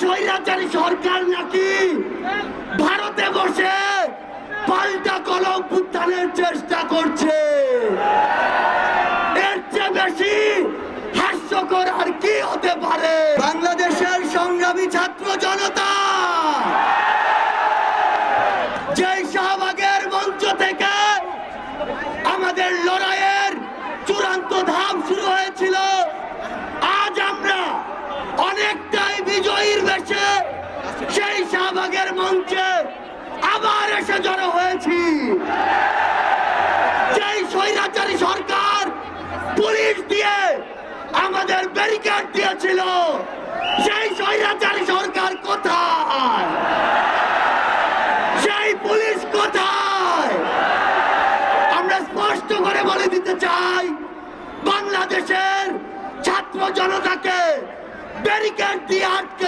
স্বৈরাচারী সরকার নাকি ভারতে বসে পাল্টা কলম উত্থানের চেষ্টা করছে। এর চেয়ে বেশি হাস্যকর আর কি হতে পারে? বাংলাদেশের সংগ্রামী ছাত্র জনতা যেই শাহবাগের মঞ্চ থেকে আমাদের লড়াইয়ের চূড়ান্ত ধাপ শুরু হয়েছিল, আজ আমরা অনেকটাই বিজয়ীর বেশে সেই শাহবাগের মঞ্চে আবার এসে জড়ো হয়েছি। যেই স্বৈরাচারী সরকার পুলিশ দিয়ে আমাদের ব্যারিকেড দিয়েছিল, সেই স্বৈরাচারী সরকার কোথায়? সেই পুলিশ কোথায়? আমরা স্পষ্ট করে বলে দিতে চাই, বাংলাদেশের ছাত্র জনতাকে ব্যারিকেড দিয়ে আটকে